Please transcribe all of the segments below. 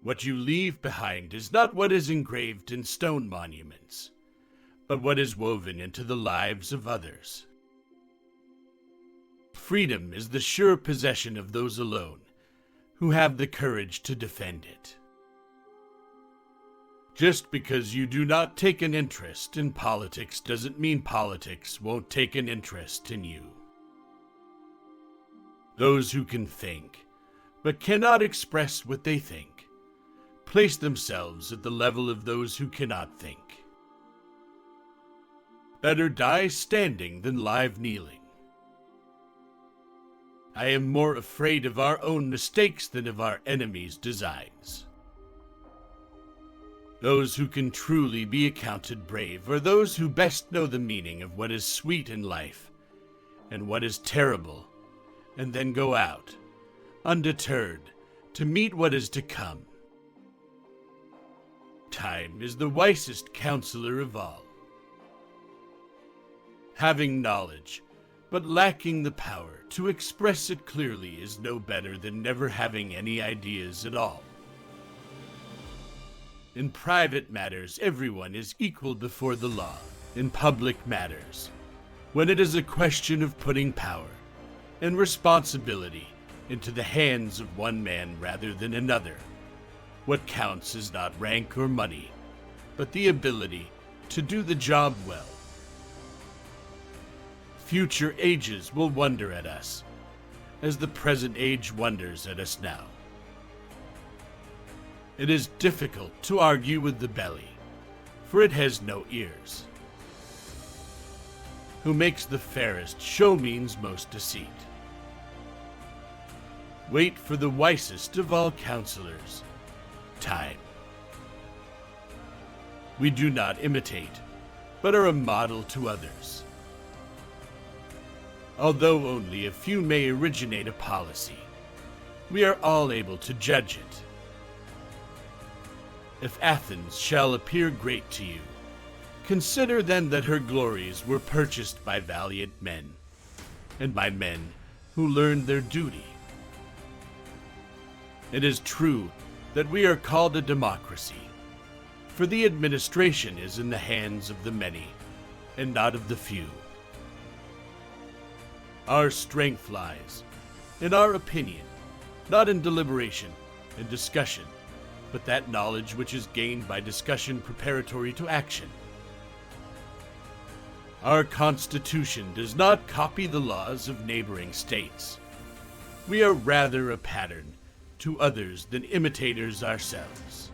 What you leave behind is not what is engraved in stone monuments, but what is woven into the lives of others. Freedom is the sure possession of those alone who have the courage to defend it. Just because you do not take an interest in politics doesn't mean politics won't take an interest in you. Those who can think, but cannot express what they think, place themselves at the level of those who cannot think. Better die standing than lie kneeling. I am more afraid of our own mistakes than of our enemies' designs. Those who can truly be accounted brave are those who best know the meaning of what is sweet in life and what is terrible, and then go out, undeterred, to meet what is to come. Time is the wisest counselor of all. Having knowledge, but lacking the power to express it clearly is no better than never having any ideas at all. In private matters, everyone is equal before the law. In public matters, when it is a question of putting power and responsibility into the hands of one man rather than another, what counts is not rank or money, but the ability to do the job well. Future ages will wonder at us, as the present age wonders at us now. It is difficult to argue with the belly, for it has no ears. Who makes the fairest show means most deceit. Wait for the wisest of all counselors, time. We do not imitate, but are a model to others. Although only a few may originate a policy, we are all able to judge it. If Athens shall appear great to you, consider then that her glories were purchased by valiant men, and by men who learned their duty. It is true that we are called a democracy, for the administration is in the hands of the many, and not of the few. Our strength lies in our opinion, not in deliberation and discussion, but that knowledge which is gained by discussion preparatory to action. Our Constitution does not copy the laws of neighboring states. We are rather a pattern to others than imitators ourselves.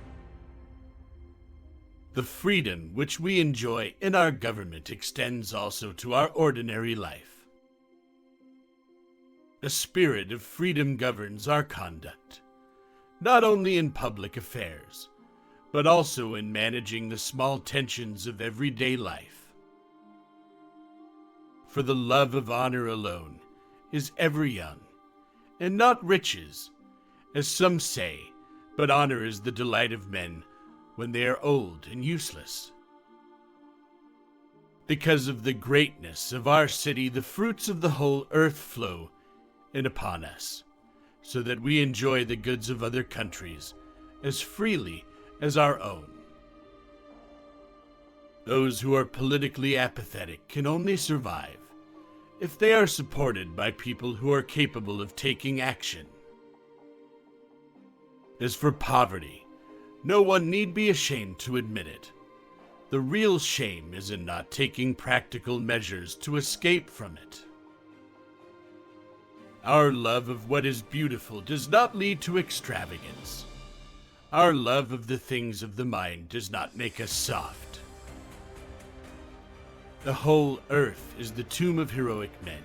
The freedom which we enjoy in our government extends also to our ordinary life. A spirit of freedom governs our conduct, not only in public affairs, but also in managing the small tensions of everyday life. For the love of honor alone is ever young, and not riches, as some say, but honor is the delight of men when they are old and useless. Because of the greatness of our city, the fruits of the whole earth flow in upon us, so that we enjoy the goods of other countries as freely as our own. Those who are politically apathetic can only survive if they are supported by people who are capable of taking action. As for poverty, no one need be ashamed to admit it. The real shame is in not taking practical measures to escape from it. Our love of what is beautiful does not lead to extravagance. Our love of the things of the mind does not make us soft. The whole earth is the tomb of heroic men,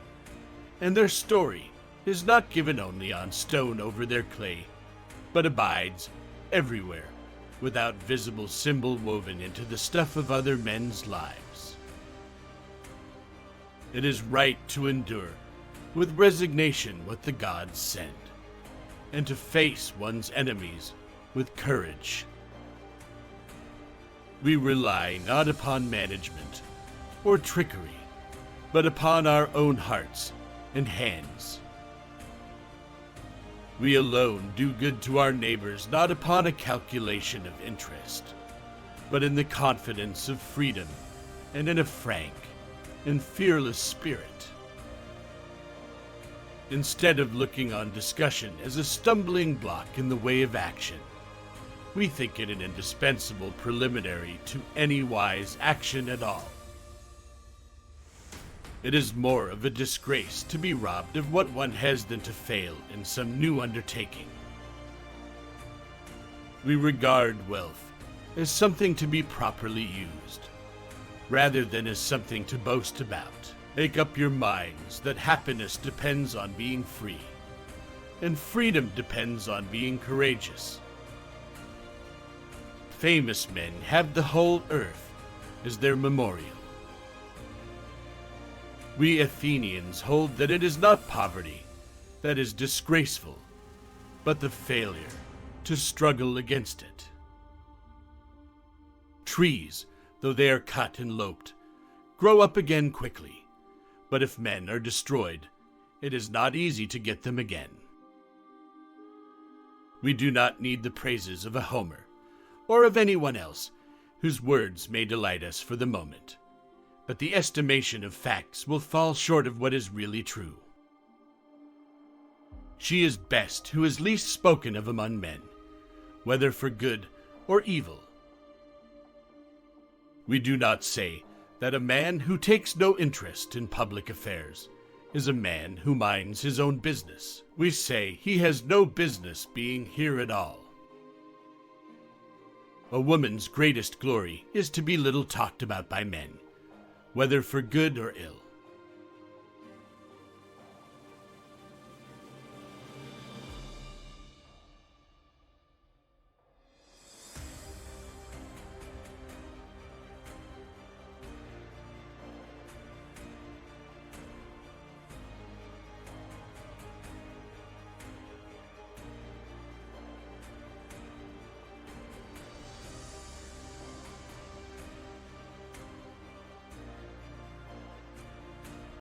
and their story is not given only on stone over their clay, but abides everywhere, without visible symbol woven into the stuff of other men's lives. It is right to endure with resignation what the gods send, and to face one's enemies with courage. We rely not upon management or trickery, but upon our own hearts and hands. We alone do good to our neighbors not upon a calculation of interest, but in the confidence of freedom and in a frank and fearless spirit. Instead of looking on discussion as a stumbling block in the way of action, we think it an indispensable preliminary to any wise action at all. It is more of a disgrace to be robbed of what one has than to fail in some new undertaking. We regard wealth as something to be properly used, rather than as something to boast about. Make up your minds that happiness depends on being free, and freedom depends on being courageous. Famous men have the whole earth as their memorial. We Athenians hold that it is not poverty that is disgraceful, but the failure to struggle against it. Trees, though they are cut and loped, grow up again quickly, but if men are destroyed, it is not easy to get them again. We do not need the praises of a Homer, or of anyone else whose words may delight us for the moment, but the estimation of facts will fall short of what is really true. She is best who is least spoken of among men, whether for good or evil. We do not say that a man who takes no interest in public affairs is a man who minds his own business. We say he has no business being here at all. A woman's greatest glory is to be little talked about by men, whether for good or ill.